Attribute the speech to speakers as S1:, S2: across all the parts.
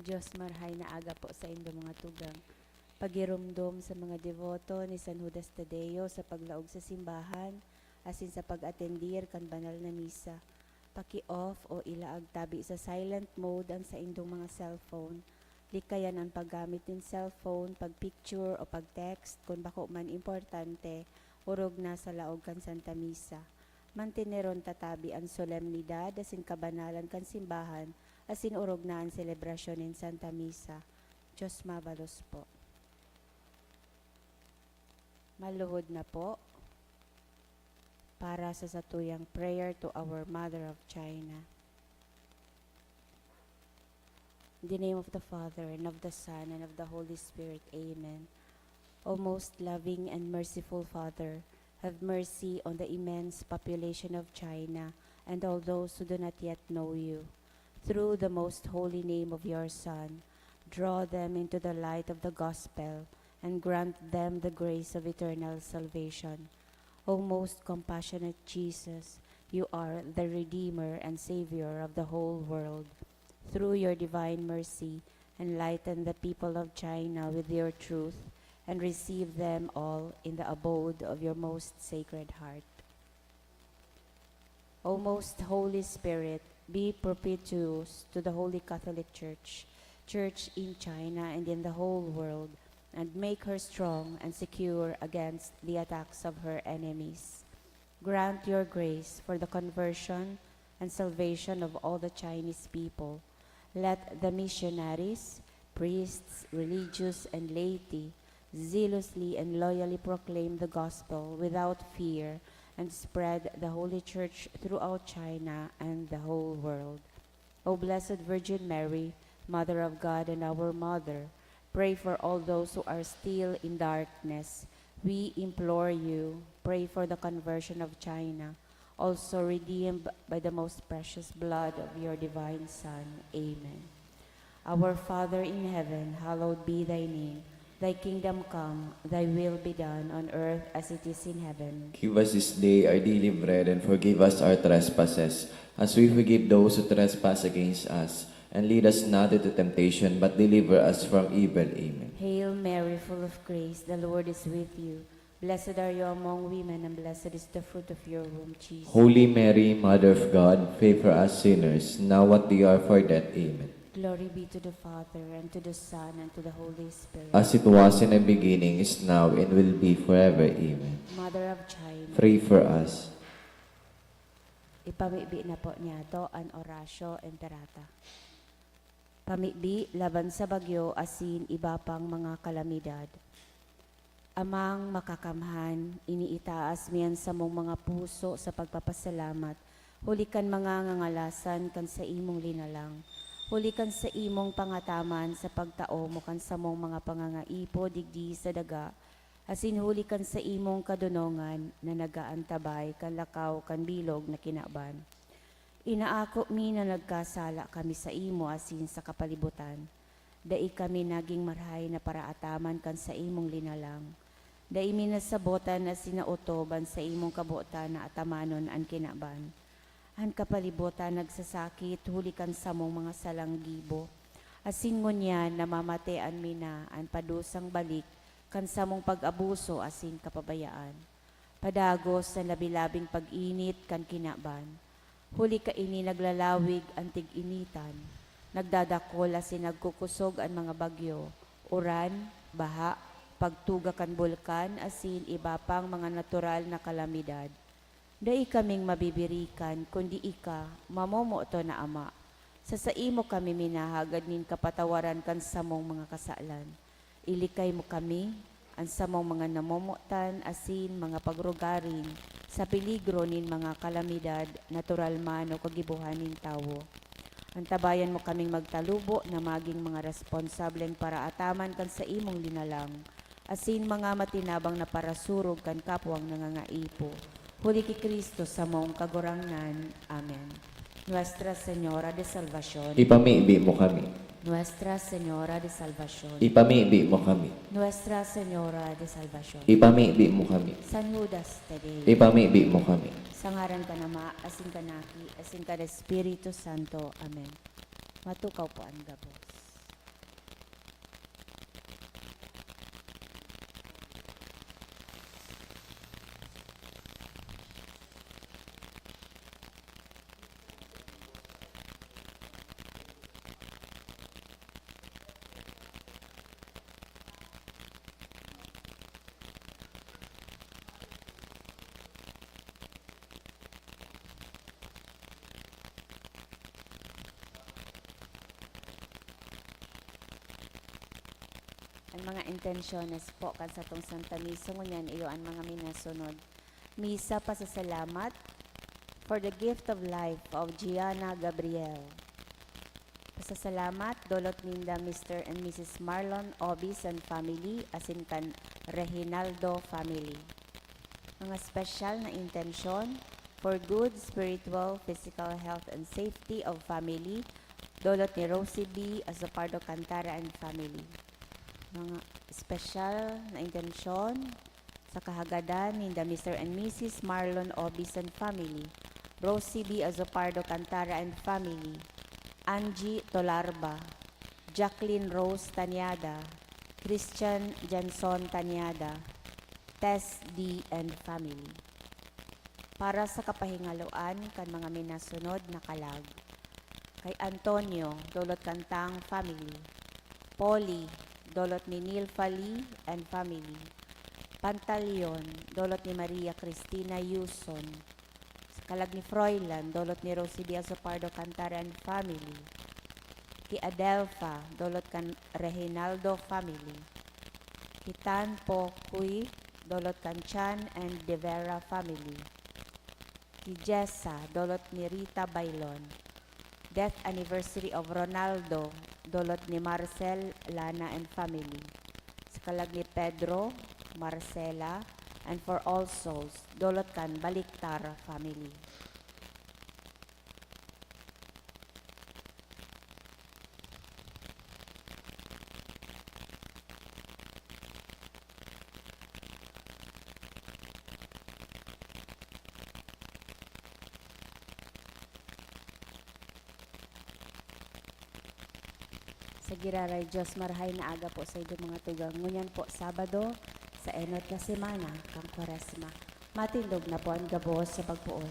S1: Diyos marhay na aga po sa inyong mga tugang. Pagirumdom sa mga devoto ni San Judas Tadeo sa paglaog sa simbahan, asin sa pag-atendir kan banal na misa. Paki-off o ilaag tabi sa silent mode ang sa indong mga cellphone. Likayan ang paggamit ng cellphone, pag-picture o pag-text kung bako man importante, urog na sa laog kan Santa Misa. Mantineron tatabi ang solemnidad asin kabanalan kan simbahan, asin urog na ang selebrasyon ng Santa Misa. Diyos mabalos po. Maluhod na po para sa satuyang prayer to our Mother of China. In the name of the Father, and of the Son, and of the Holy Spirit. Amen. O most loving and merciful Father, have mercy on the immense population of China and all those who do not yet know you. Through the most holy name of your Son, draw them into the light of the gospel and grant them the grace of eternal salvation. O most compassionate Jesus, you are the Redeemer and Savior of the whole world. Through your divine mercy, enlighten the people of China with your truth and receive them all in the abode of your most sacred heart. O most Holy Spirit, be propitious to the Holy Catholic Church, Church in China and in the whole world, and make her strong and secure against the attacks of her enemies. Grant your grace for the conversion and salvation of all the Chinese people. Let the missionaries, priests, religious, and laity zealously and loyally proclaim the gospel without fear and spread the Holy Church throughout China and the whole world. O Blessed Virgin Mary, Mother of God and our Mother, pray for all those who are still in darkness. We implore you, pray for the conversion of China, also redeemed by the most precious blood of your divine Son. Amen. Our Father in heaven, hallowed be thy name. Thy kingdom come, thy will be done on earth as it is in heaven.
S2: Give us this day our daily bread, and forgive us our trespasses, as we forgive those who trespass against us. And lead us not into temptation, but deliver us from evil. Amen.
S1: Hail Mary, full of grace, the Lord is with you. Blessed are you among women, and blessed is the fruit of your womb, Jesus.
S2: Holy Mary, Mother of God, pray for us sinners, now at the hour of our death. Amen.
S1: Glory be to the Father, and to the Son, and to the Holy Spirit.
S2: As it was in the beginning, is now, and will be forever. Amen.
S1: Mother of China,
S2: Pray for us.
S1: ipamibi na po niya to an orasyo imperata. Pamibi laban sa bagyo asin iba pang mga kalamidad. Amang makakamhan, iniitaas miyan sa mong mga puso sa pagpapasalamat. Hulikan mga ngangalasan kan sa imong linalang. Hulikan sa imong pangataman sa pagtao mo kan sa mong mga pangangaipo digdi sa daga. Asin hulikan sa imong kadunongan na nagaantabay kan lakaw kan bilog na kinaban. Inaako mi na nagkasala kami sa imo asin sa kapalibutan. Dai kami naging marhay na paraataman kan sa imong linalang. Dai mi nasabotan na sinautoban sa imong kabuotan na atamanon an kinaban. An kapalibutan nagsasakit hulikan sa mong mga salanggibo. Asin ngunyan namamatean mi na an padusang balik kan sa mong pag-abuso asin kapabayaan. Padagos sa labilabing pag-init kan kinaban. Huli ka ini naglalawig ang tig-initan, nagdadakol asin nagkukusog ang mga bagyo, uran, baha, pagtuga kan bulkan asin iba pang mga natural na kalamidad. Dai kaming mabibirikan kundi ika, mamomoto na Ama. Sa imo kami minahagad nin kapatawaran kan samong mga kasalan. Ilikay mo kami, ang samong mga namomotan asin mga pagrugarin, sa peligro nin mga kalamidad, natural man o kagibuhaning tawo. Antabayan mo kaming magtalubo na maging mga responsableng para ataman kan sa imong linalang, asin mga matinabang na parasurog kan kapwang nangangaipo. Huli ki Kristo sa mong kagurangnan. Amen. Nuestra Señora de Salvación.
S2: Ipamibi mo kami.
S1: Nuestra Señora de Salvación.
S2: Ipamibi mo kami.
S1: Nuestra Señora de Salvación.
S2: Ipamibi mo kami.
S1: San Judas Tadeo.
S2: Ipamibi mo kami.
S1: Sangaran ka na Ma, asin ka naki, asin ka na Espiritu Santo. Amen. Matukaw po ang gabos. mga intensyones po kan sa tong Santa Misa ngunyan iyo ang mga minasunod. Misa pasasalamat for the gift of life of Gianna Gabriel. Pasasalamat dolot ninda Mr. and Mrs. Marlon Obis and family asin kan Reginaldo family. Mga special na intensyon for good spiritual, physical health and safety of family dolot ni Rosie B. Azopardo Cantara and family. Mga special na intensyon sa kahagadan ni Mr. and Mrs. Marlon Obis and family, Rosie B. Azopardo Cantara and family, Angie Tolarba, Jacqueline Rose Tanyada, Christian Janson Tanyada, Tess D. and family. Para sa kapahingaloan kan mga minasunod na kalag, kay Antonio, dolot kantang family, Polly, dolot ni Neil Fali and family, Pantaleon, dolot ni Maria Cristina Yuson, kalag ni Froilan, dolot ni Rosie B. Azopardo Cantara and family, ki Adelfa, dolot kan Reginaldo family, ki Tanpo Kui, dolot kan Chan and De Vera family, ki Jessa, dolot ni Rita Bailon, death anniversary of Ronaldo, dolot ni Marcel, Lana and family, sa kalag ni Pedro, Marcela, and for all souls, dolot kan Baliktar family. Sa giraray Diyos, marahay na aga po sa ido mga tugang. Ngunyan po, Sabado, sa enot na semana, kang Kwaresma. Matindog na po ang gabos sa pagpuon.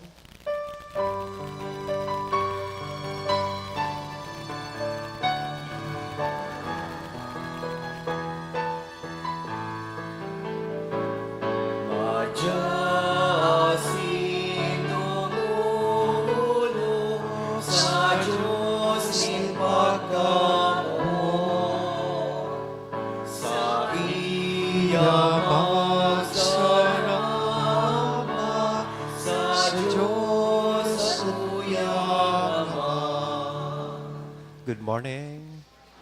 S2: Madyasin dumulo sa Diyos ning pagkamo, sa iya magsarama, sa Diyos uyama.
S3: Good morning.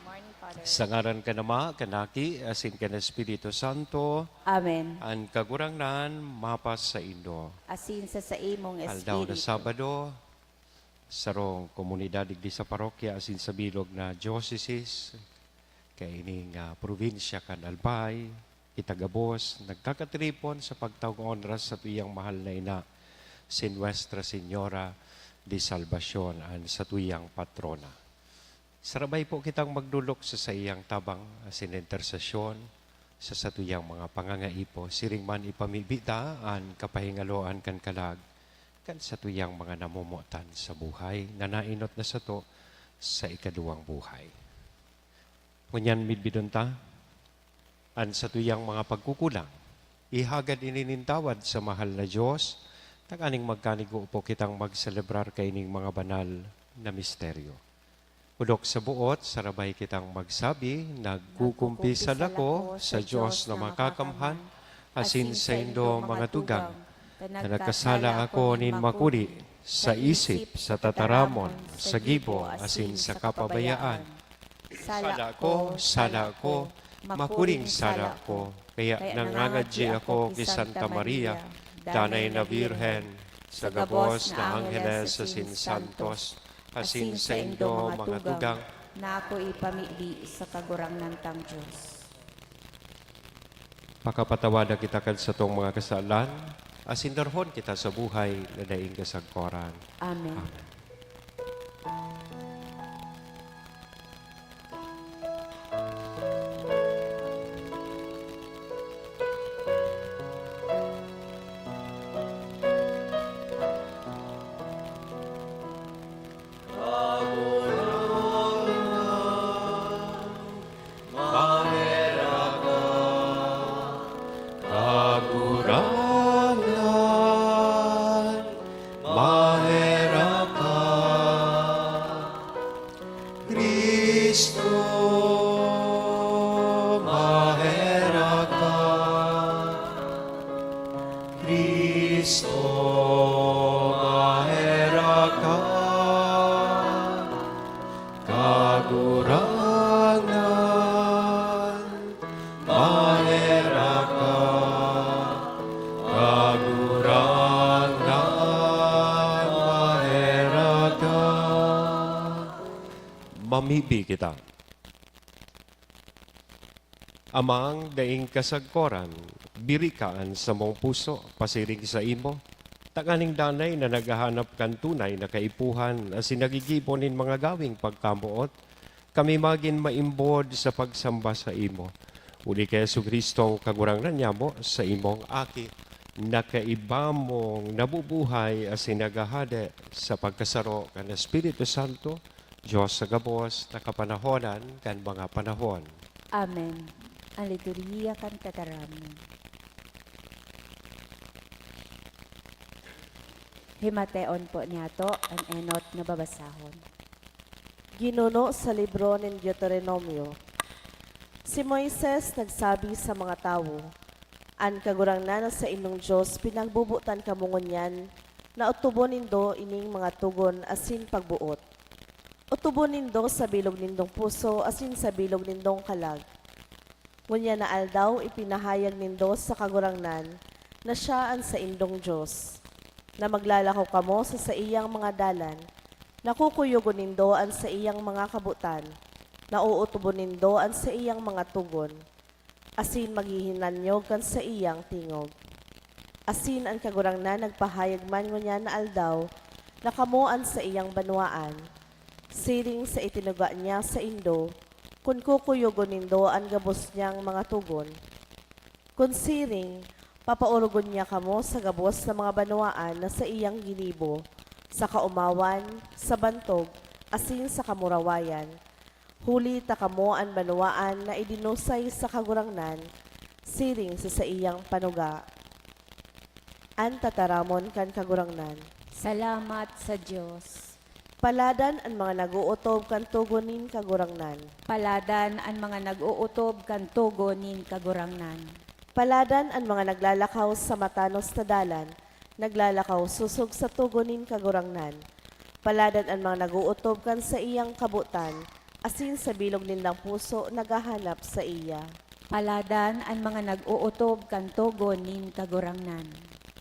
S1: Morning, Father.
S3: Sa ngaran ka nama, kanaki, asin ka na Espiritu Santo,
S1: Amen.
S3: ang kagurangnan, mapas sa Indo.
S1: Asin sa imong
S3: Aldaw na
S1: espiritu.
S3: Sabado, sarong komunidad digdi sa parokya, asin sa bilog na diocese, kay ining probinsya kan Albay, Itagabos, nagkakatripon sa pagtawag onras sa tuyang mahal na ina, si Nuestra Señora de Salvacion, ang sa tuyang patrona. Sarabay po kitang magdulok sa iyang tabang asin intersesyon sa satuyang mga pangangaipo. Siring man ipamibita an kapahingaloan kan kalag kan satuyang mga namumutan sa buhay na nainot na sato sa ikaduwang buhay. Ngunyan midbidunta, an satuyang mga pagkukulang, ihagad ininintawad sa mahal na Diyos, taganing magkanigo po kitang magselebrar kaining mga banal na misteryo. Udok sa buot, sarabay kitang magsabi, nagkukumpisal ako sa Diyos na makakamhan, asin sa indo mga tugang, na nagkasala ako nin makuri, sa isip, sa tataramon, sa gibo, asin sa kapabayaan. Sala ko, makuring sala ko, kaya nangangadji ako kay Santa Maria, Danay na Birhen, sa gabos na Angeles, asin Santos, asin sa indo mga tugang,
S1: na ako ipamibi sa kagurangnan tang Diyos.
S3: pakapatawada kita kan sa tong mga kasalan, asin darhon kita sa buhay na daing kasagkoran.
S1: Amen.
S3: Kagurangan, mahera ka, mamibi kita. Amang daing kasagkoran, birikaan sa mong puso, pasiring sa imo. Tanganing danay na naghahanap kan tunay na kaipuhan as sinagigibonin mga gawing pagkamuot, kami magin maimbod sa pagsamba sa imo. Uli kay Yesu Kristo kagurangnan niya mo sa imong aki, nakaiba mong nabubuhay as sinagahade sa pagkasaro kan Espiritu Santo, Diyos sa gabos, nakapanahonan kan mga panahon.
S1: Amen. Ang liturhiya kan tataramin. Himateon po niyato ang enot nga babasahon.
S4: Ginuno sa libro ng Deuteronomio. Si Moises nagsabi sa mga tao, "An kagurangnan sa inyong Diyos pinagbubutan kamungon yan, na utubon nindo ining mga tugon asin pagbuot. Utubon nindo sa bilog nindong puso asin sa bilog nindong kalag. Ngunya na aldaw ipinahayag nindo sa kagurangnan na siya ang sa indong Diyos. Na maglalakaw kamo sa iyang mga dalan, nakukuyugon nindo ang sa iyang mga kabutan, nauutubon nindo ang sa iyang mga tugon, asin maghihinanyog kan sa iyang tingog. Asin ang kagurangnan nagpahayag man ngunya na aldaw, na kamuan sa iyang banwaan, siring sa itinuga niya sa indo, kun kukuyugon nindo ang gabos niyang mga tugon. Kun siring, papaurugon niya kamo sa gabos ng mga banwaan na sa iyang ginibo, sa kaumawan, sa bantog, asin sa kamurawayan. Huli ta kamo ang banwaan na idinusay sa kagurangnan, siring sa iyang panuga. An tataramon kan kagurangnan.
S1: Salamat sa Diyos.
S4: Paladan ang mga naguutob kan tugunin kagurangnan.
S1: Paladan ang mga nag-uutob kan tugonin kagurangnan.
S4: Paladan ang mga naglalakaw sa matanos na dalan, naglalakaw susog sa tugunin kagurangnan. Paladan ang mga naguutob kan sa iyang kabutan, asin sa bilog nindang puso naghahanap sa iya.
S1: Paladan ang mga nag-uutob kan tugonin kagurangnan.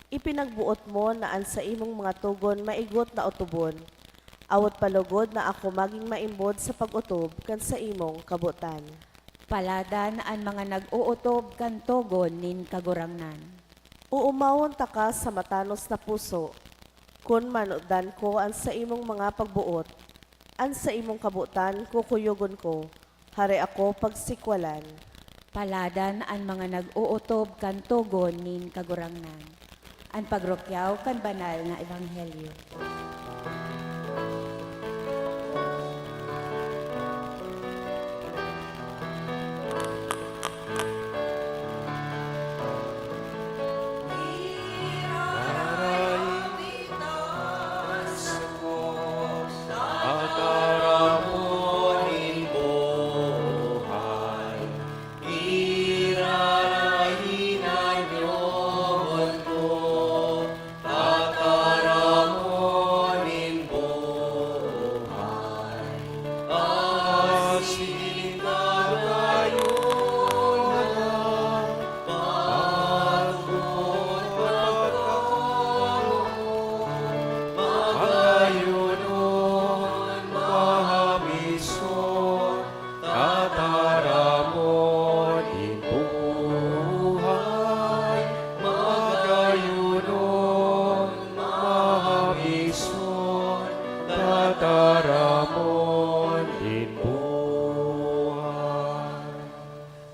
S4: Ipinagbuot mo na an sa imong mga tugon maigot na utubon. Awat palugod na ako maging maimbod sa pag-utob kan sa imong kabutan.
S1: Paladan ang mga nag-uutob kan tugonin kagurangnan.
S4: Uumawon ta ka sa matanos na puso, kun manudan ko an sa imong mga pagbuot, an sa imong kabutan kukuyugon ko, hari ako pagsikwalan.
S1: Paladan ang mga nag-uutob kan tugonin kagurangnan. Ang pagrokyaw kan banal na ebanghelyo.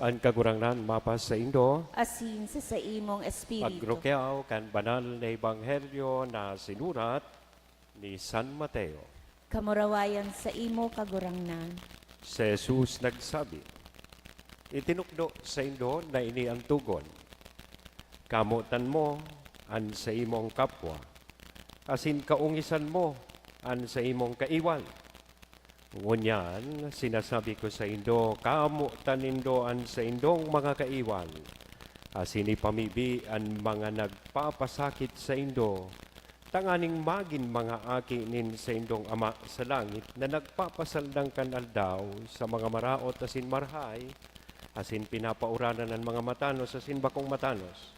S3: Ang kagurangnan mapas sa indo,
S1: Asin sa imong espiritu.
S3: pagrokyaw kan banal na ebanghelyo na sinurat ni San Mateo.
S1: Kamurawayan sa imo kagurangnan.
S3: Si Jesus nagsabi, itinukdo sa indo na ini ang tugon. Kamutan mo an sa imong kapwa, asin kaungisan mo an sa imong kaiwan. Ngunyan, sinasabi ko sa indo, kamutan nindo an sa indong mga kaiwan, asin ipamibi ang mga nagpapasakit sa indo, tanganing magin mga aki nin sa indong ama sa langit na nagpapasaldang kanaldaw sa mga maraot asin marhay, asin pinapauranan ng mga matanos asin bakong matanos.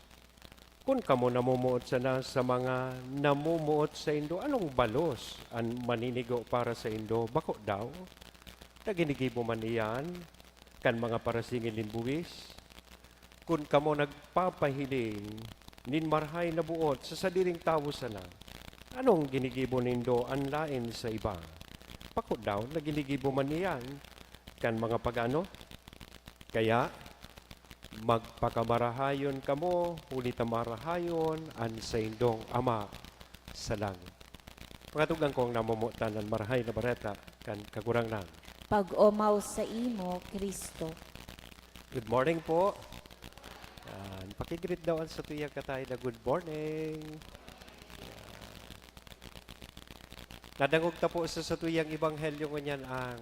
S3: Kung kamo namumuot sana sa mga namumuot sa indo, anong balos ang maninigo para sa indo? Bako daw? Naginigibo man iyan, kan mga parasingin nin buwis, kun kamo nagpapahiling, nin marhay na buot sa sadiring tawo sana, anong ginigibo nindo ang lain sa iba? Pakot daw, naginigibo man iyan, kan mga pagano? Kaya, magpakamarahayon kamo, ulit marahayon, an sa indong ama sa langit. Pagatugang kong namumutan ng marahay na bareta, kan kagurang nang.
S1: Pag-omaw sa imo, Kristo.
S3: Good morning po. Yan. Pakigreet daw sa tuyang katay na good morning. Nadangog ta po sa tuyang ebanghelyo nganyan ang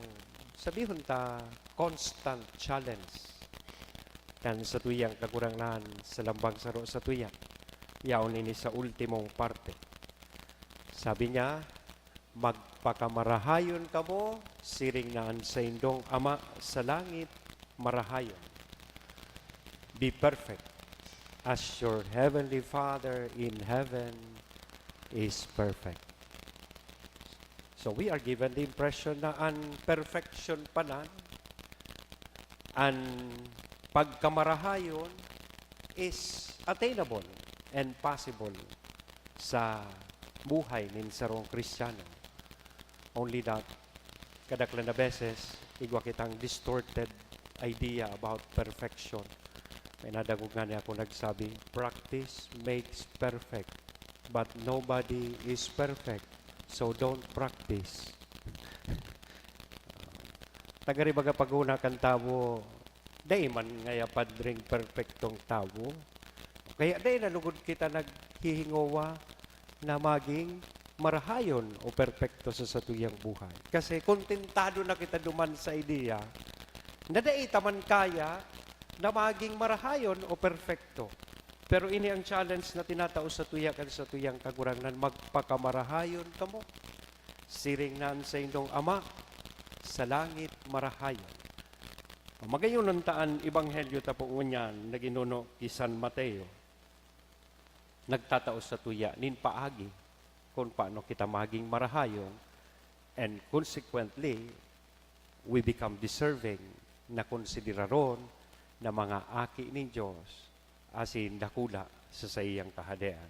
S3: sabihon ta constant challenge. Kan sa tuyang kagurangnan sa lambang saro sa tuyang. Yaon ini sa ultimong parte. Sabi niya, magpakamarahayon kamo, siring naan sa indong ama sa langit, marahayon. Be perfect as your heavenly Father in heaven is perfect. So we are given the impression na ang perfection pa na, ang pagkamarahayon is attainable and possible sa buhay nin sarong Kristiyano. Only that, kadaklan na beses, igwa kitang distorted idea about perfection. May nadagog nga niya ako nagsabi, practice makes perfect, but nobody is perfect, so don't practice. Tagaribaga paguna kan tao, day man ngaya padring perfectong tao. Kaya day nalugod kita naghihingowa na maging marahayon o perpekto sa satuyang buhay. Kasi kontentado na kita duman sa ideya na daita man kaya na maging marahayon o perpekto. Pero ini ang challenge na tinatao sa tuya kan sa tuyang kagurangnan, magpakamarahayon kamo. Siring nan sa indong ama, sa langit marahayon. Magayon ng taan, Ebanghelyo tapuun yan, na ginuno ki San Mateo. Nagtatao sa tuya, nin paagi, kung paano kita maging marahayon, and consequently, we become deserving na konsideraron na mga aki ni Diyos asin dakula sa iyang kahadean.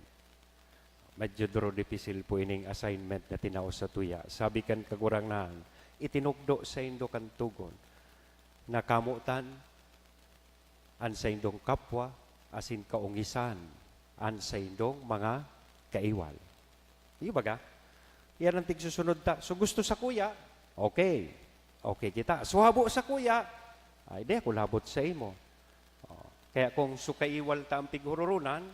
S3: Medyo duro dipisil po ining assignment na tinao sa tuya. Sabi kan kagurangnan, itinugdo sa indo kan tugon, na kamutan, an sa indong kapwa, asin kaungisan, an sa indong mga kaiwal. Iyo baga? Yan ang tigsusunod ta. So gusto sa kuya, okay. Okay kita. So habo sa kuya, ay di ako labot sa imo. Kaya kung sukaiwal ta ang pighururunan,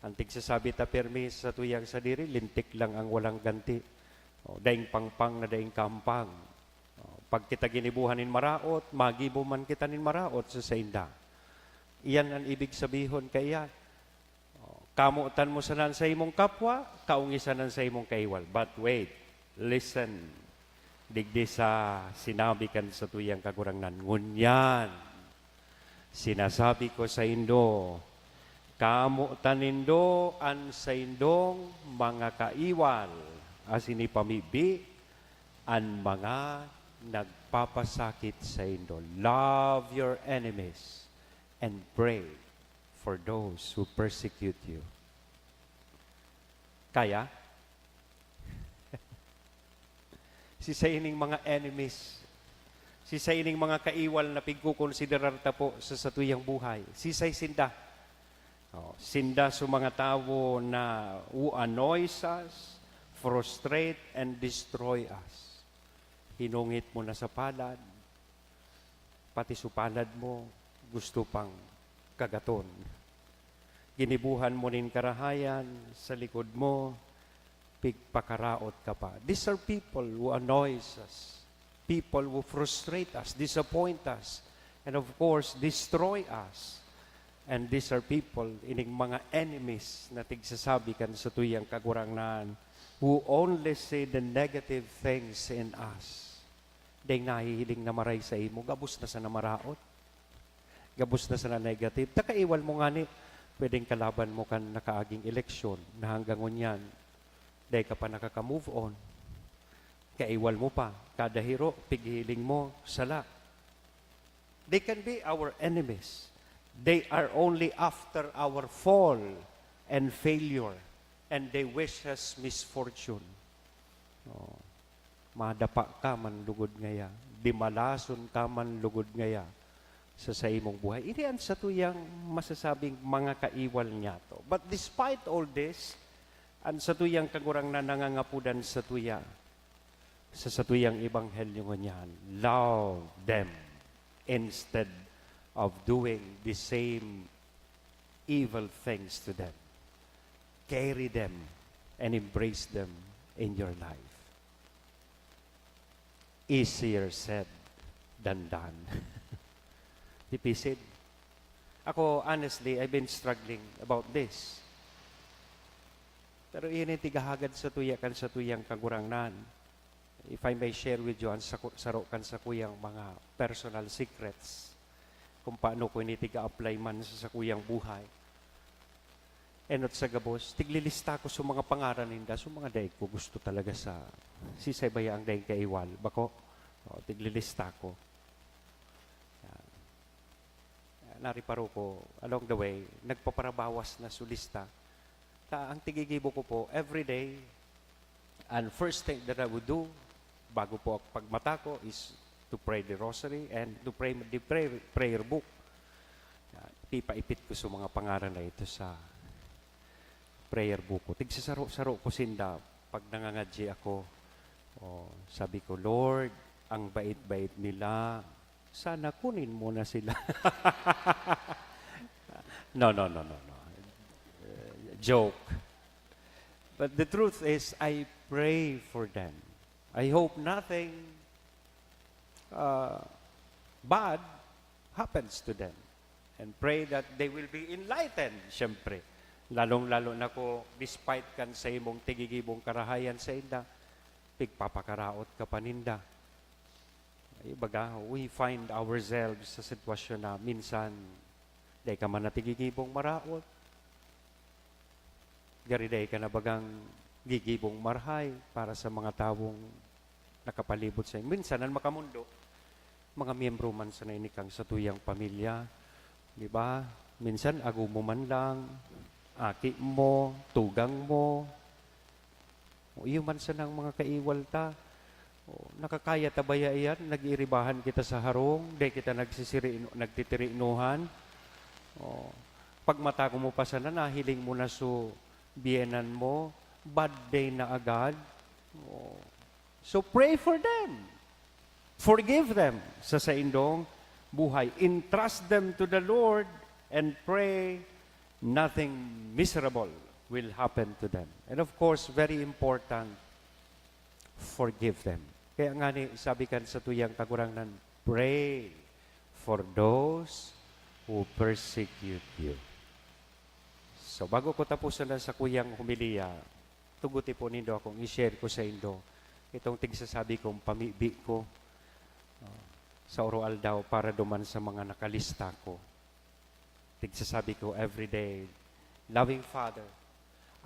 S3: ang tigsasabi ta permis sa tuyang sa diri, lintik lang ang walang ganti. Daing pangpang na daing kampang. Pag kita ginibuhanin maraot, magibo man kita nin maraot sa sainda. Iyan ang ibig sabihon kaya. Kamutan mo sanan sa imong kapwa, kaungisanan sa imong kaiwal. But wait, listen. Digdi sa sinabi kan sa tuyang kagurangnan. Ngunyan, sinasabi ko sa indo, kamutan nindo an sa indong mga kaiwal, as inipamibi, an mga nagpapasakit sa indo. Love your enemies and pray for those who persecute you. Kaya? Si sa ining mga enemies, si sa ining mga kaiwal na pigkukonsiderar ta po sa satuyang buhay, si say sinda. Sinda sa mga tao na who annoys us, frustrate, and destroy us. Hinungit mo na sa palad, pati sa palad mo, gusto pang kagaton. Ginibuhan mo nin karahayan sa likod mo, pigpakaraot ka pa. These are people who annoys us, people who frustrate us, disappoint us, and of course, destroy us. And these are people, ining mga enemies na tigsasabi kan sa tuyang kagurangnan, who only say the negative things in us. Dahil nahihiling na maray sa imo, gabos na sa namaraot. Gabos na sa na negative. Takaiwal mo nga ni, pwedeng kalaban mo kan nakaaging eleksyon na hanggang ngunyan, dahil ka pa nakaka-move on. Kaiwal mo pa, kada hiro, pighiling mo, sala. They can be our enemies. They are only after our fall and failure, and they wish us misfortune. Oh. Madapa ka man lugod ngaya, dimalason ka man lugod ngaya sa imong buhay. Inian sa tuyang masasabing mga kaiwal niya to. But despite all this, ang sa tuyang kagurang na nangangapudan sa tuya, sa tuyang ebanghelyo niyan, love them instead of doing the same evil things to them. Carry them and embrace them in your life. Easier said than done. Tipisid. Ako, honestly, I've been struggling about this. Pero iyan tigahagad sa tuya kan sa tuyang kagurangnan. If I may share with you, ang sarokan sa kuyang mga personal secrets, kung paano ko initiga-apply man sa kuyang buhay. Enot sa gabos, tiglilista ko sa mga pangaran ninda, sa mga daig ko gusto talaga sa sisaybaya ang daig kaiwal. Bako, tiglilista ko. Nariparo ko, along the way, nagpaparabawas na sulista. Ang tigigibo ko po, every day, and first thing that I would do, bago po pagmata ko, is to pray the rosary and to pray the prayer book. Ipaipit ko sa mga pangaran na ito sa prayer book ko. Tigsasaro-saro ko sinda pag nangangadji ako. Sabi ko, Lord, ang bait-bait nila, sana kunin mo na sila. No. Joke. But the truth is, I pray for them. I hope nothing bad happens to them. And pray that they will be enlightened, syempre. Lalong-lalo na ko, despite kan sa imong tigigibong karahayan sa inda, pigpapakaraot ka paninda. Ibaga, we find ourselves sa sitwasyon na minsan, day ka man natigigibong maraot, gariday ka na bagang gigibong marhay para sa mga tawong nakapalibot sa inyo. Minsan, ang makamundo, mga miyembro man sa nainikang sa tuyang pamilya, di ba? Minsan, ago mo man lang, aki mo, tugang mo, o iyo man sa ng mga kaiwal ta, nakakaya tabaya iyan, nag-iiribahan kita sa harong, di kita nagtitirinuhan, pagmata ko mo pa sana, nahiling mo na so bienan mo, bad day na agad. So pray for them. Forgive them sa indong buhay. Entrust them to the Lord and pray nothing miserable will happen to them. And of course, very important, forgive them. Kaya nga ni, sabi kan sa tuyang kagurangnan, pray for those who persecute you. So bago ko tapusan na sa kuyang humiliya, tuguti po nindo akong i-share ko sa indo itong tigsasabi kong pamibi ko sa oral daw para duman sa mga nakalista ko. Tigsasabi ko every day, loving Father,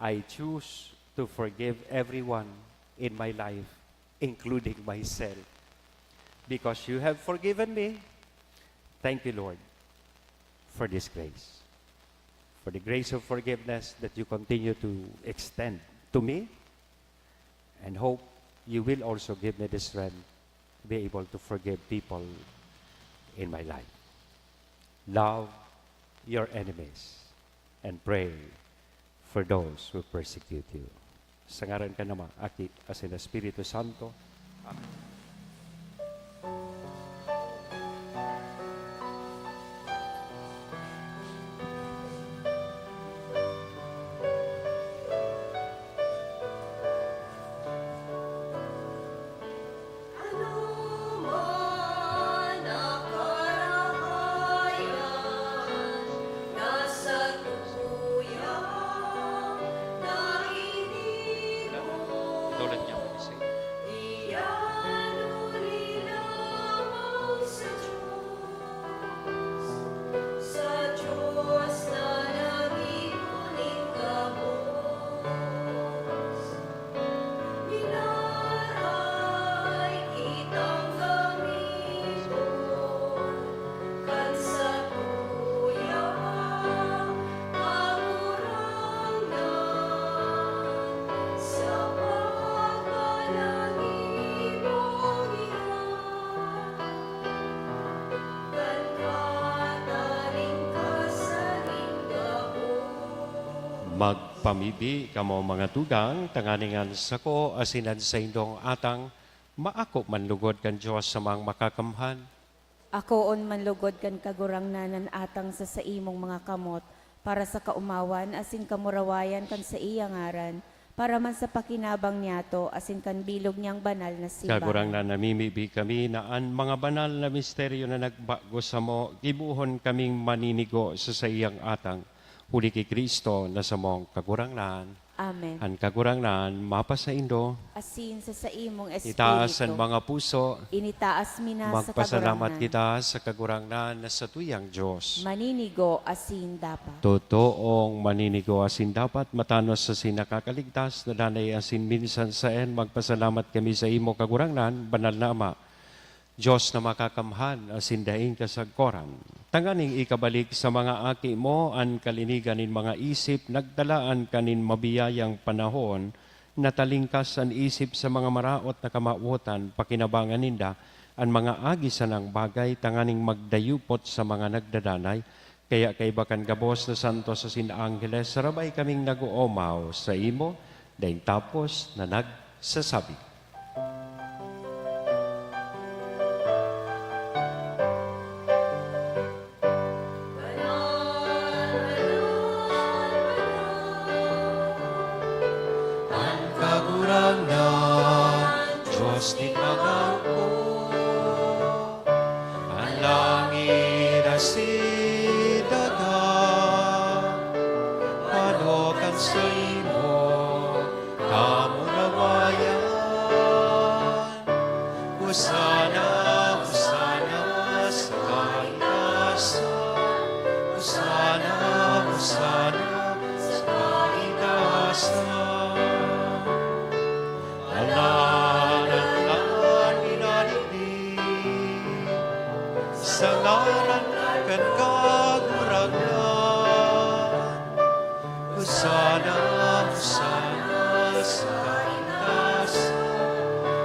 S3: I choose to forgive everyone in my life, including myself. Because you have forgiven me, thank you, Lord, for this grace. For the grace of forgiveness that you continue to extend to me, and hope you will also give me the strength to be able to forgive people in my life. Love your enemies and pray for those who persecute you. Sa ngaran ka naman, Aki, as in the Espiritu Santo. Amen. Daulat niya ako isa. Magpamibi kamo mga tugang, tanganingan sa ko, asinan sa indong atang, maako manlugod kan Diyos sa mga makakamhan.
S1: Ako on manlugod kan kagurang nanan atang sa imong mga kamot, para sa kaumawan asin kamurawayan kan sa iyang ngaran, para man sa pakinabang niyato asin kan bilog niyang banal na simbahan.
S3: Kagurang na namimibi kami na ang mga banal na misteryo na nagbago sa mo, gibuhon kaming maninigo sa iyang atang. Huli kay Kristo na sa mong kagurangnan.
S1: Amen.
S3: Ang kagurangnan, mapasa indo,
S1: Asin sa imong espiritu.
S3: itaas ang mga puso,
S1: Initaas mina sa
S3: magpasalamat
S1: kagurangnan.
S3: kita sa kagurangnan na sa tuyang Diyos.
S1: Maninigo asin dapat.
S3: Totoong maninigo asin dapat matanos sa sinakakaligtas na danay asin minsan sa en magpasalamat kami sa imo kagurangnan, banal na Ama. Diyos na makakamhan asin daing kasagkoran. Tanganing ikabalik sa mga aki mo an kalinigan nin mga isip, nagdalaan kanin mabiyayang panahon, natalingkas an isip sa mga maraot na kamautan, pakinabangan ninda, an mga agi sa ng bagay, tanganing magdayupot sa mga nagdadanay, kaya kay bakan gabos na santo sa sinangeles, sarabay kaming nag-uumaw sa imo, daing tapos na nagsasabi. Kagurangnan, Diyos ni pagako, ang langit asin dagat, panokan sa imo, kamurawayan. Hosana, Hosana sa kaitasan, Hosana, Hosana sa kaitasan. Sa ngaran kan kagurangnan, Hosana, Hosana sa kaitasan,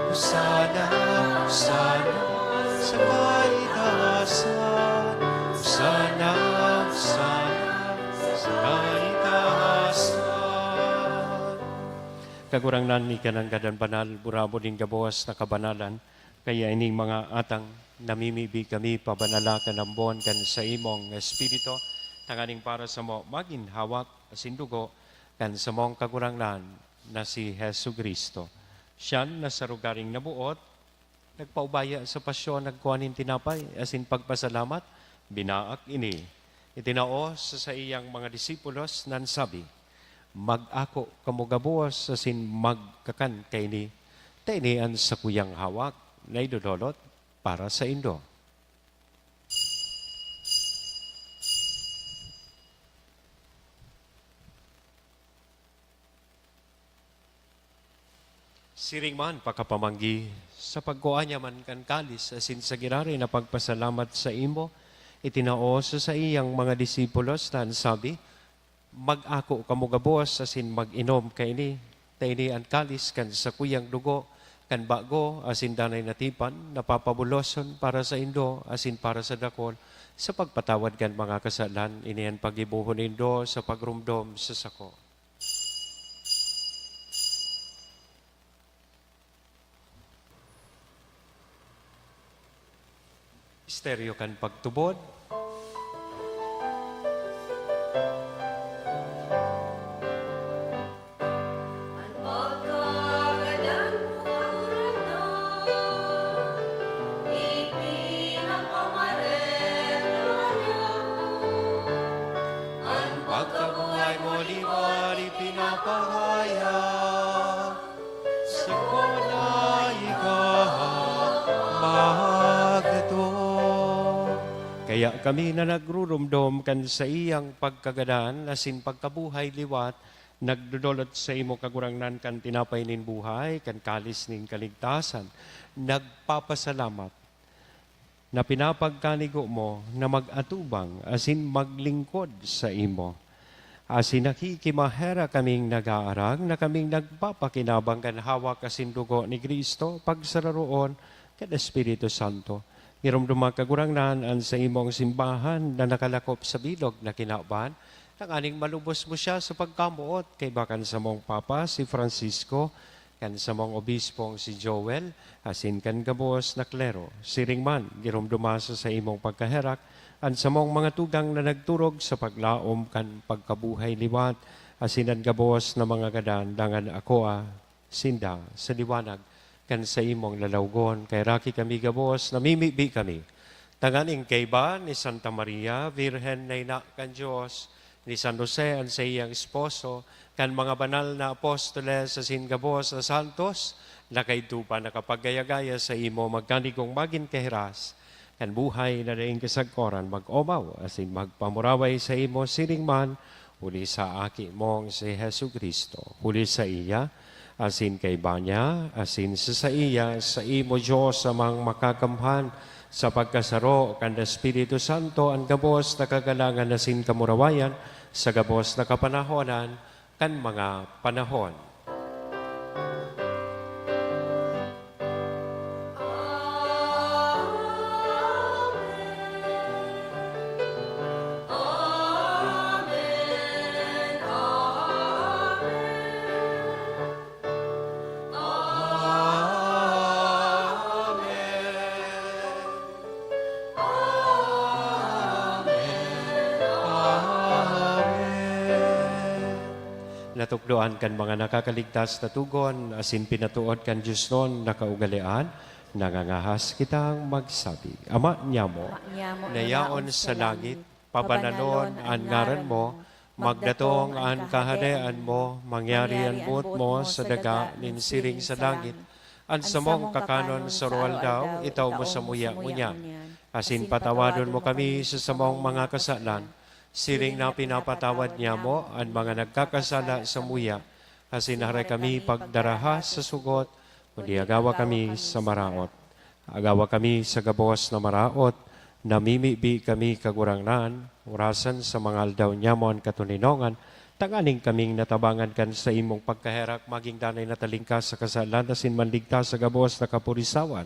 S3: Hosana, Hosana sa kaitasan, Hosana, Hosana sa kaitasan. Kagurangnan ni kanang gadan banal, burabo din gabawas na kabanalan, kaya ining mga atang namimibi kami pabanalakan ang buwan kan sa imong espiritu, tanganing para sa mo maging hawak asindugo kan sa mong kagurangnan na si Hesu Kristo. Siya na sa rugaring nabuot, nagpaubaya sa pasyon, nagkuhanin tinapay, asin pagpasalamat, binaak ini. Itinao sa iyang mga disipulos nan sabi, mag-ako kamugabuos asin magkakan kay ni, tainian sa kuyang hawak, na idodolot para sa indo. Siring man pakapamanggi, sa pagkuanya man kan kalis, asin sa girari na pagpasalamat sa imo, itinao sa iyang mga disipulos na sabi, mag-ako kamugabos asin mag-inom kay ni, taini ang kalis kan sa kuyang dugo, kan bago asin danay natipan, napapabuloson para sa indo asin para sa dakol, sa pagpatawad kan mga kasalan, iniyan pagibuhon indo sa pagrumdom sa sako. Misteryo kan pagtubod, pagkabuhay mo liwali pinapahaya, sa kunay ka magto. Kaya kami na nagrurumdom kan sa iyang pagkagadan, asin pagkabuhay liwat, nagdudulot sa imo kagurangnan kan tinapay nin buhay, kan kalis nin kaligtasan, nagpapasalamat na pinapagkanigo mo na mag-atubang asin maglingkod sa imo. Asin nakikimahera kaming nag-aarag na kaming nagpapakinabang kan hawak asin dugo ni Kristo pagsararoon kan Espiritu Santo. Nirumduma kagurangnan an sa imong simbahan na nakalakop sa bilog na kinaban, Tanganing malubos mo siya sa pagkamuot kay bakan sa mong Papa si Francisco, kan sa mong obispong si Joel, asin kan gabos na klero. Siring man, girumdumasa sa imong pagkaherak, an sa mong mga tugang na nagturog sa paglaom kan pagkabuhay liwat, asinan gabos na mga gadan, dangan ako sinda sa liwanag, kan sa imong lalawgon, kay raki kami gabos, namimibi kami. Tanganing kay ba ni Santa Maria, Virhen na ina kan Diyos, ni San Jose ang sa iyang esposo, kan mga banal na apostoles sa singabos na santos, na kay tupa nakapagayagaya sa imo magkanigong magin kahiras, kan buhay na daing kasagkoran mag-omaw, asin magpamuraway sa imo siring man, huli sa aki mong si Hesu Kristo, huli sa iya, asin kay banya, asin sa iya, sa imo Diyos amang makakamhan, sa pagkasaro kan Espiritu Santo ang gabos na kagalangan na sin kamurawayan sa gabos na kapanahonan kan mga panahon. Natukdoan kan mga nakakaligtas na tugon, asin pinatuod kan Diyos noon nakaugalian, nangangahas kitang magsabi. Ama niya mo, nayaon sa langit, pabanalon ang ngaran mo, magdatong ang kahadean mo, mangyari ang buot mo sa daga nin siring sa langit, ang samong kakanon sa ruwal daw, itaw mo sa muya-muya. Asin patawadon mo kami sa samong mga kasalan, siring na pinapatawad niya mo ang mga nagkakasala sa muya, kasi naharay kami pagdaraha sa sugot, kundi agawa kami sa maraot. Agawa kami sa gabos na maraot, namimibi kami kagurangnan, orasan sa mga aldaw niya mo ang katuninongan, tanganing kaming natabangan kan sa imong pagkaherak, maging danay natalingkas sa kasalan, asin manligtas sa gabos na kapurisawan.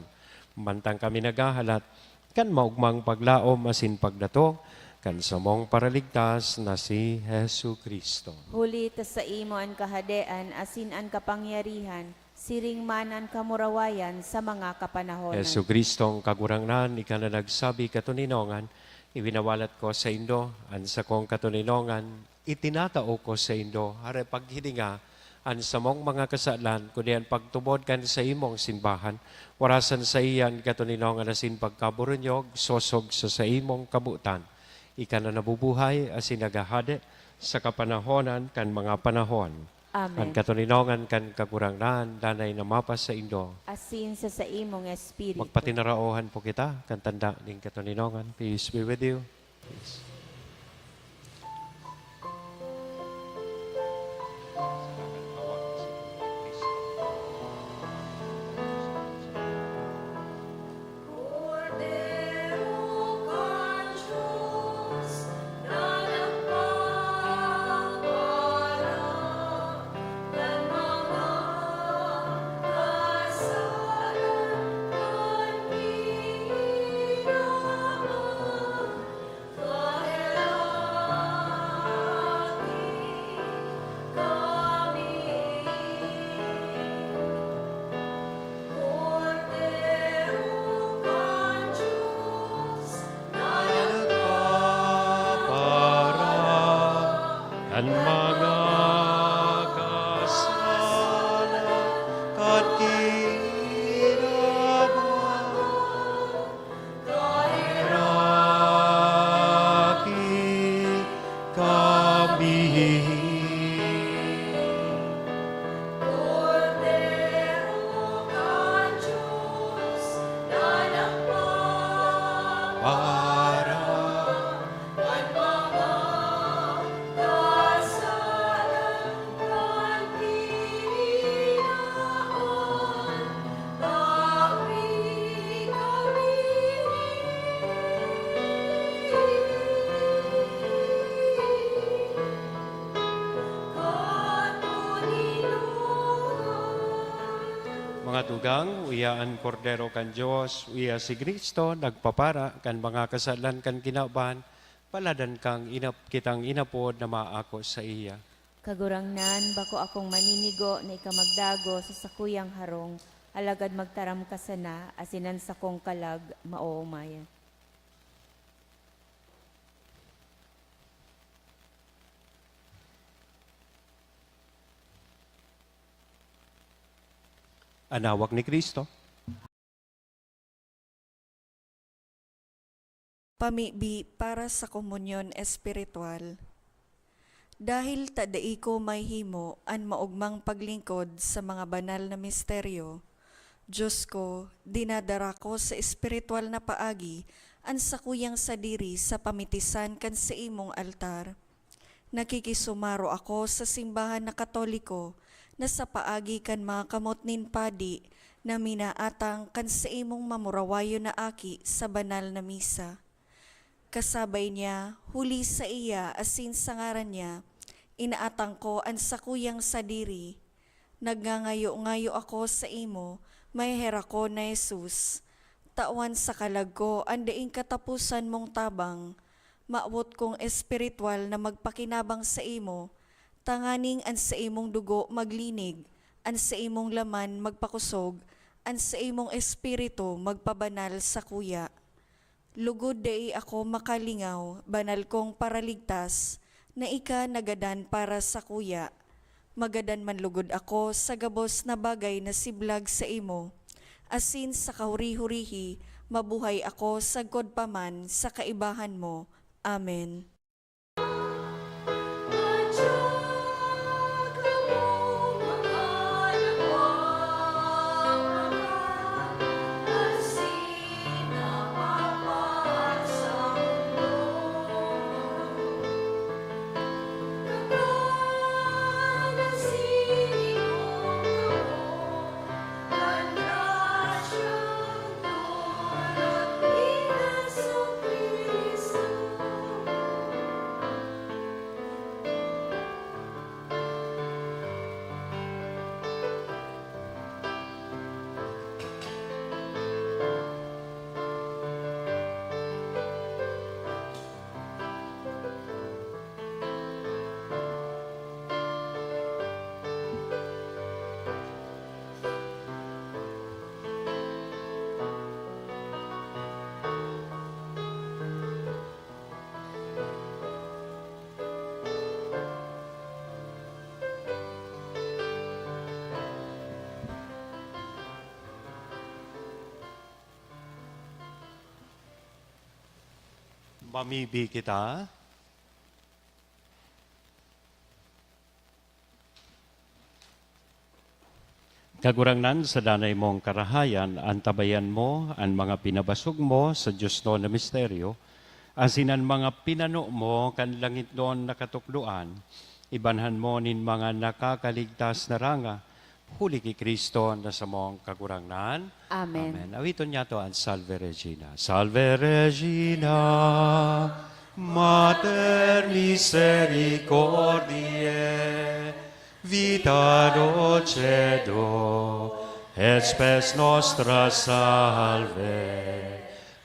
S3: Mantang kami nagahalat, kan maugmang paglaom, asin pagdato, kan samong paraligtas na si Hesu Kristo.
S1: Huli ta sa imo ang kahadean, asin ang kapangyarihan, siring man ang kamurawayan sa mga kapanahonan.
S3: Hesu Kristong kagurangnan, ika na nagsabi katuninongan, ibinawalat ko sa Indo, ang sa kong katuninongan, itinatao ko sa Indo, hara paghilinga, ang samong mga kasalan, kundi ang pagtubod kan sa imong simbahan, warasan sa iyan katuninongan asin pagkaburunyog, sosog sa imong kabutan. Ika na nabubuhay asin nagahade sa kapanahonan kan mga panahon.
S1: Amen.
S3: Ang katuninongan kan kagurangnan, danay na mapas sa Indo.
S1: Asin sa imong espiritu.
S3: Magpatinaraohan po kita, kan tanda ng katuninongan. Peace be with you. Peace. Ang mga kasalanan at kinabuhan, rakit kami. Mga tugang, uyaan kordero kan Diyos, uya si Kristo, nagpapara kan mga kasalan kan kinaban, paladan kitang inapod na maako sa iya.
S1: Kagurangnan, bako akong maninigo na ikamagdago sa sakuyang harong, alagad magtaram ka sana, asinan sa kong kalag, maoomaya.
S3: Anawag ni Kristo.
S5: Pamibi para sa komunyon espiritual. Dahil tadai ko may himo an maugmang paglingkod sa mga banal na misteryo, Diyos ko, dinadara ko sa espiritual na paagi an sakuyang sadiri sa pamitisan kan sa imong altar. Nakikisumaro ako sa simbahan na Katoliko na sa paagi kan mga kamotnin padi na minaatang kan sa imong mamurawayo na aki sa banal na misa. Kasabay niya, huli sa iya asin sa ngaran niya, inaatang ko ang sakuyang sadiri. Nagngangayo-ngayo ako sa imo, may hera ko na Jesus. Tawan sa kalag ko, andaing katapusan mong tabang. Maawot kong espiritual na magpakinabang sa imo, tanganing an sa imong dugo maglinig, an sa imong laman magpakusog, an sa imong espiritu magpabanal sa kuya. Lugod dai ako makalingaw, banal kong paraligtas, na ika nagadan para sa kuya. Magadan man lugod ako sa gabos na bagay na siblag sa imo. Asin sa kahuri-hurihi, mabuhay ako sa godpaman sa kaibahan mo. Amen.
S3: Mamibi kita. Kagurangnan sa danay mong karahayan, antabayan mo ang mga pinabasog mo sa Diyos no na misteryo, asinan mga pinano mo kan langit doon nakatukluan, ibanhan mo nin mga nakakaligtas na ranga, huli ki Kristo na sa mong kagurangnan.
S1: Amen.
S3: Awiton niya to ang Salve Regina. Salve Regina, Mater misericordiae, vita dulcedo, et spes nostra salve.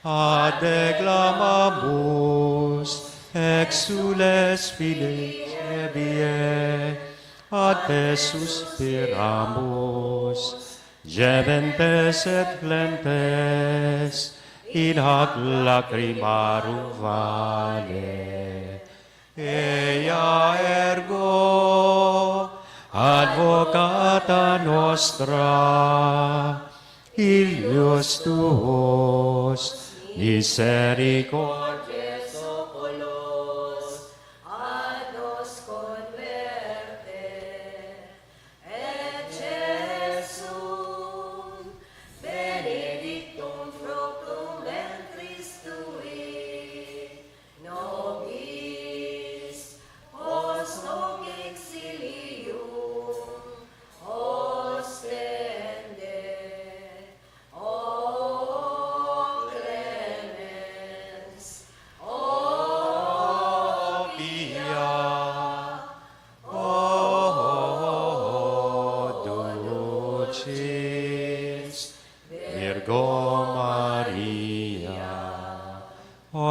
S3: Ad declamamus, exules fidei ebie, ad te suspiramus, gementes et plentes, in hac lacrimarum vale. Ea ergo, advocata nostra, Ilios tuos, misericordia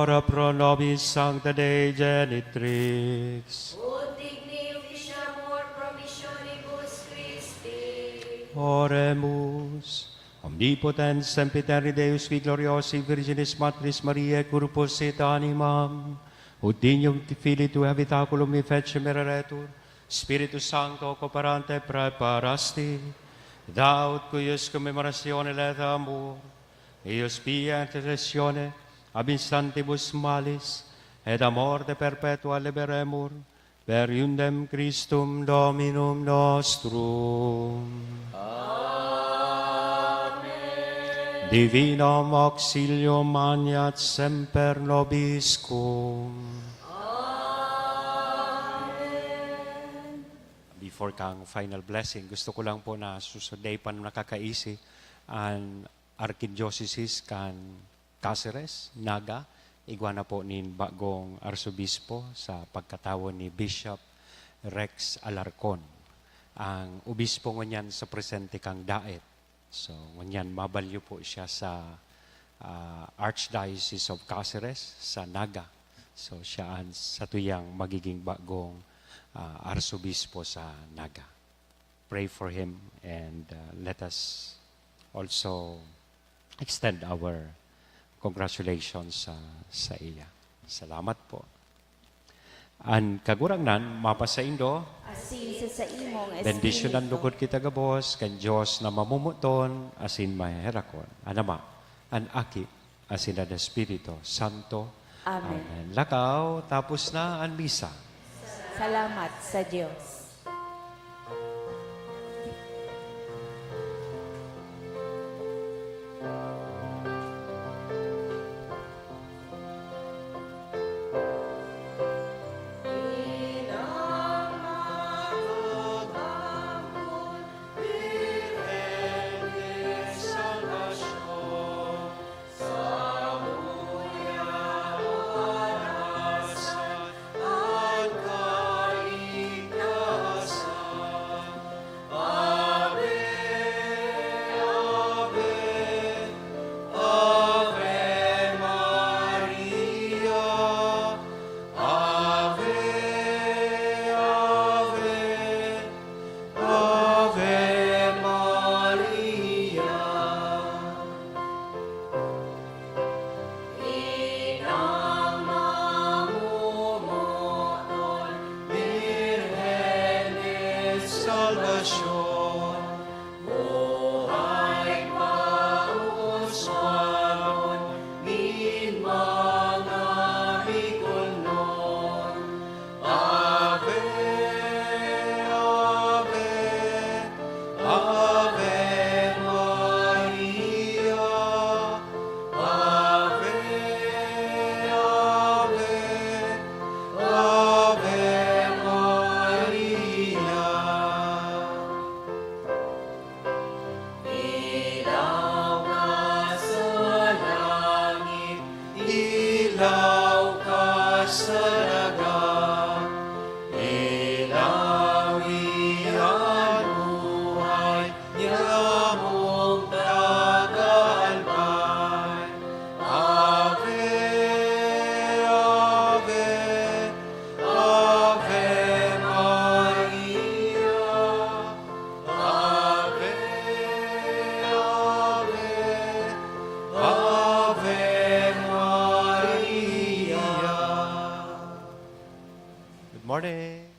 S3: Ora pro nobis Sancta Dei Genitrix.
S1: Ut digni officiamur promissionibus Christi.
S3: Oremus. Omnipotens sempiterni Deus vi gloriosi Virginis Matris Mariae corpus et animam, ut dignum Filii Tui habitaculum mi fece mereretur, Spiritus Sancto cooperante preparasti, daut cuius commemoratione leta amor, eius pia intercessione ab instantibus malis, et a morte perpetua liberemur, per iundem Christum Dominum nostrum. Divinum auxilium magnat semper nobiscum. Before kang final blessing, gusto ko lang po na susunday pa nakakaisi ang Archdiocese kan Cáceres, Naga, igwana po ni bagong arsobispo sa pagkatawon ni Bishop Rex Alarcon. Ang obispo ngunyan sa presente kang Daet. So, ngunyan mabalyo po siya sa Archdiocese of Cáceres sa Naga. So, siya ang sa tuyang magiging bagong arsobispo sa Naga. Pray for him and let us also extend our congratulations sa iya. Salamat po. An kagurangnan, mapasaindo,
S1: Asin sa imong espiritu.
S3: bendisyonan lugod kita gabos, kan Diyos na mamumuton, asin maherakon. Anama, an aki, asin ang Espiritu Santo.
S1: Amen.
S3: Lakaw, tapos na ang misa.
S1: Salamat sa Diyos.
S3: Good morning.